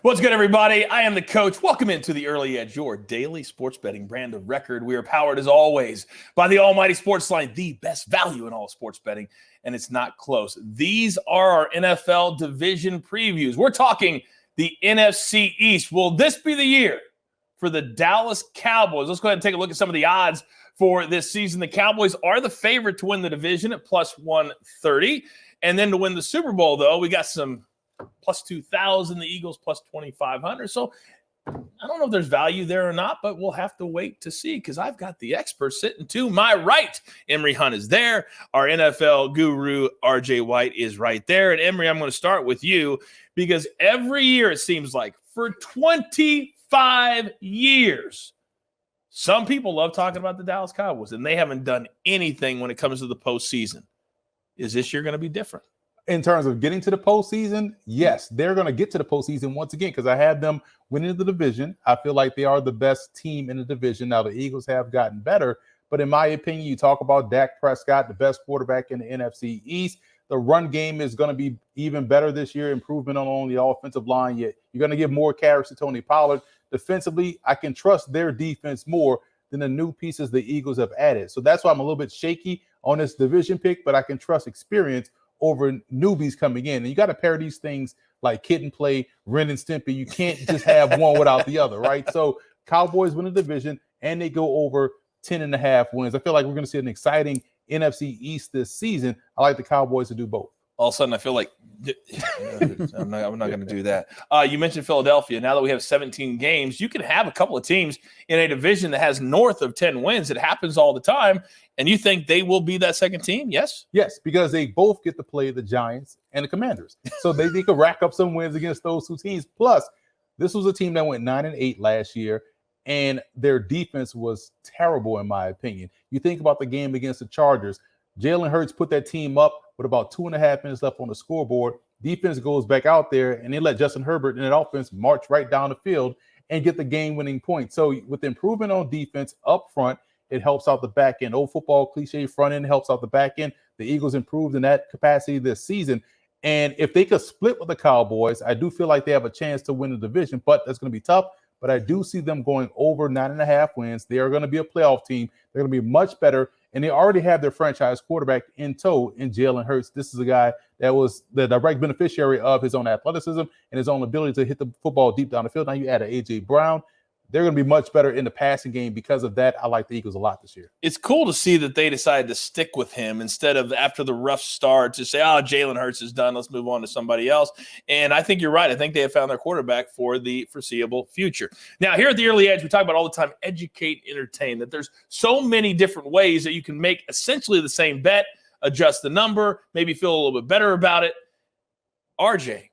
What's good, everybody? I am the coach. Welcome into the Early Edge, your daily sports betting brand of record. We are powered, as always, by the almighty SportsLine, the best value in all sports betting, and it's not close. These are our NFL division previews. We're talking the NFC East. Will this be the year for the Dallas Cowboys? Let's go ahead and take a look at some of the odds for this season. The Cowboys are the favorite to win the division at plus 130. And then to win the Super Bowl, though, we got some plus 2,000, the Eagles plus 2,500. So I don't know if there's value there or not, but we'll have to wait to see because I've got the experts sitting to my right. Emery Hunt is there. Our NFL guru, RJ White, is right there. And Emery, I'm going to start with you because every year it seems like for 25 years, some people love talking about the Dallas Cowboys, and they haven't done anything when it comes to the postseason. Is this year going to be different? In terms of getting to the postseason, yes, they're going to get to the postseason once again because I have them winning the division. I feel like they are the best team in the division. Now, the Eagles have gotten better, but in my opinion, you talk about Dak Prescott, the best quarterback in the NFC East. The run game is going to be even better this year, improvement on the offensive line. Yet you're going to give more carries to Tony Pollard. Defensively, I can trust their defense more than the new pieces the Eagles have added. So that's why I'm a little bit shaky on this division pick, but I can trust experience over newbies coming in. And you got to pair these things like Kid and Play, Ren and Stimpy. You can't just have one without the other, right? So Cowboys win the division, and they go over 10.5 wins. I feel like we're going to see an exciting NFC East this season. I like the Cowboys to do both. All of a sudden, I feel like I'm not going to do that. You mentioned Philadelphia. Now that we have 17 games, you can have a couple of teams in a division that has north of 10 wins. It happens all the time. And you think they will be that second team? Yes? Yes, because they both get to play the Giants and the Commanders. So they could rack up some wins against those two teams. Plus, this was a team that went 9-8 last year, and their defense was terrible, in my opinion. You think about the game against the Chargers. Jalen Hurts put that team up with about 2.5 minutes left on the scoreboard. Defense goes back out there, and they let Justin Herbert and that offense march right down the field and get the game-winning point. So with the improvement on defense up front, it helps out the back end. Old football cliche, front end helps out the back end. The Eagles improved in that capacity this season. And if they could split with the Cowboys, I do feel like they have a chance to win the division, but that's going to be tough. But I do see them going over 9.5 wins. They are going to be a playoff team. They're going to be much better. And they already have their franchise quarterback in tow in Jalen Hurts. This is a guy that was the direct beneficiary of his own athleticism and his own ability to hit the football deep down the field. Now you add an A.J. Brown. They're going to be much better in the passing game because of that. I like the Eagles a lot this year. It's cool to see that they decided to stick with him instead of after the rough start to say, oh, Jalen Hurts is done. Let's move on to somebody else. And I think you're right. I think they have found their quarterback for the foreseeable future. Now, here at the Early Edge, we talk about all the time, educate, entertain, that there's so many different ways that you can make essentially the same bet, adjust the number, maybe feel a little bit better about it. RJ,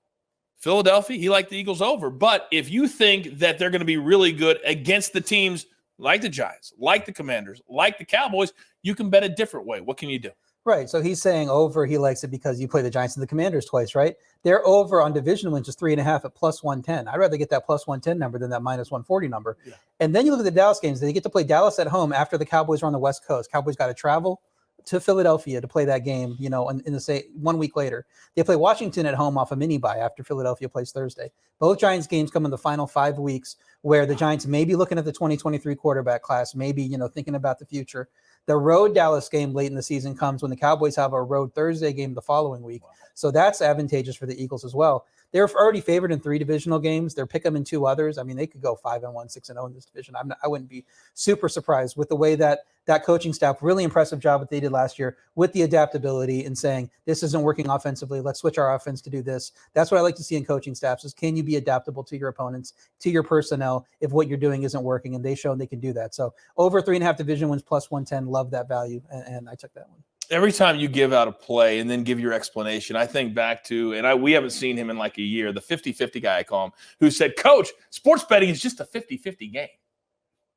Philadelphia, he liked the Eagles over. But if you think that they're going to be really good against the teams like the Giants, like the Commanders, like the Cowboys, you can bet a different way. What can you do? Right. So he's saying over, he likes it because you play the Giants and the Commanders twice, right? They're over on division wins just 3.5 at plus 110. I'd rather get that plus 110 number than that minus 140 number. Yeah. And then you look at the Dallas games. They get to play Dallas at home after the Cowboys are on the West Coast. Cowboys got to travel to Philadelphia to play that game, in the say 1 week later. They play Washington at home off a mini bye after Philadelphia plays Thursday. Both Giants games come in the final 5 weeks where the Giants may be looking at the 2023 quarterback class, maybe, thinking about the future. The road Dallas game late in the season comes when the Cowboys have a road Thursday game the following week. So that's advantageous for the Eagles as well. They're already favored in 3 divisional games. They're pick them in 2 others. I mean, they could go 5-1, 6-0 in this division. I wouldn't be super surprised with the way that coaching staff, really impressive job what they did last year with the adaptability and saying, this isn't working offensively. Let's switch our offense to do this. That's what I like to see in coaching staffs is can you be adaptable to your opponents, to your personnel if what you're doing isn't working, and they've shown they can do that. So over 3.5 division wins plus 110, love that value, and I took that one. Every time you give out a play and then give your explanation, I think back to, and we haven't seen him in like a year, the 50-50 guy I call him, who said, Coach, sports betting is just a 50-50 game.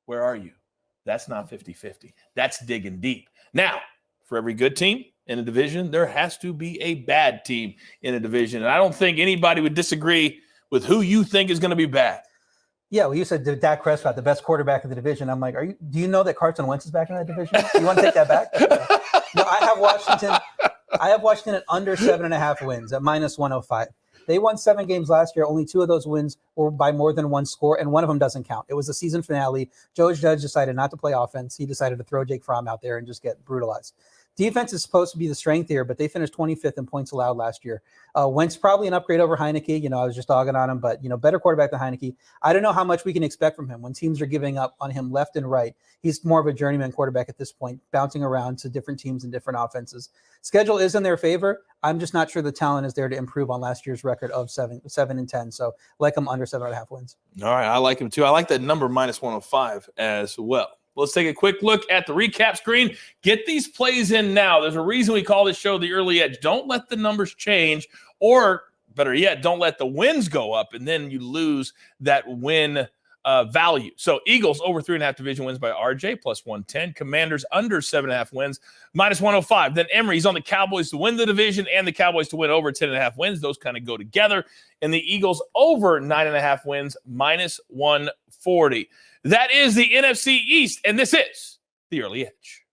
Where are you? That's not 50-50. That's digging deep. Now, for every good team in a division, there has to be a bad team in a division. And I don't think anybody would disagree with who you think is going to be bad. Yeah, well, you said Dak Prescott, the best quarterback in the division. I'm like, do you know that Carson Wentz is back in that division? You want to take that back? No, I have Washington at under 7.5 wins at minus 105. They won 7 games last year. Only 2 of those wins were by more than 1 score, and one of them doesn't count. It was the season finale. Joe Judge decided not to play offense. He decided to throw Jake Fromm out there and just get brutalized. Defense is supposed to be the strength here, but they finished 25th in points allowed last year. Wentz probably an upgrade over Heineke. I was just dogging on him, but, better quarterback than Heineke. I don't know how much we can expect from him when teams are giving up on him left and right. He's more of a journeyman quarterback at this point, bouncing around to different teams and different offenses. Schedule is in their favor. I'm just not sure the talent is there to improve on last year's record of 7-10. So like him under 7.5 wins. All right. I like him too. I like that number -105 as well. Let's take a quick look at the recap screen. Get these plays in now. There's a reason we call this show the early edge. Don't let the numbers change, or better yet, don't let the wins go up, and then you lose that win value. So Eagles over 3.5 division wins by RJ +110. Commanders under 7.5 wins -105. Then Emery's on the Cowboys to win the division and the Cowboys to win over 10.5 wins. Those kind of go together. And the Eagles over 9.5 wins -140. That is the NFC East, and this is the early edge.